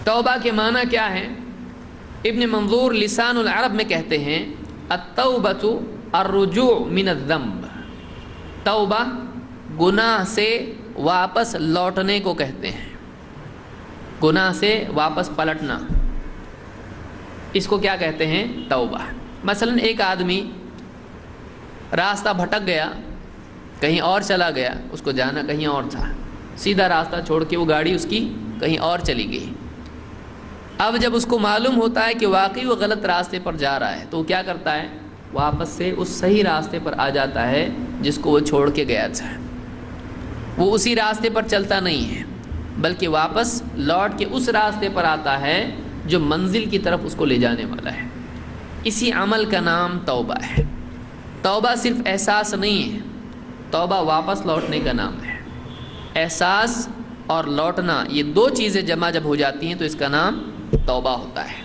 توبہ کے معنی کیا ہے؟ ابن منظور لسان العرب میں کہتے ہیں التوبۃ الرجوع من الذنب، توبہ گناہ سے واپس لوٹنے کو کہتے ہیں، گناہ سے واپس پلٹنا، اس کو کیا کہتے ہیں؟ توبہ۔ مثلا ایک آدمی راستہ بھٹک گیا، کہیں اور چلا گیا، اس کو جانا کہیں اور تھا، سیدھا راستہ چھوڑ کے وہ گاڑی اس کی کہیں اور چلی گئی۔ اب جب اس کو معلوم ہوتا ہے کہ واقعی وہ غلط راستے پر جا رہا ہے تو وہ کیا کرتا ہے؟ واپس سے اس صحیح راستے پر آ جاتا ہے جس کو وہ چھوڑ کے گیا تھا۔ وہ اسی راستے پر چلتا نہیں ہے بلکہ واپس لوٹ کے اس راستے پر آتا ہے جو منزل کی طرف اس کو لے جانے والا ہے۔ اسی عمل کا نام توبہ ہے۔ توبہ صرف احساس نہیں ہے، توبہ واپس لوٹنے کا نام ہے۔ احساس اور لوٹنا، یہ دو چیزیں جمع جب ہو جاتی ہیں تو اس کا نام توبہ ہوتا ہے۔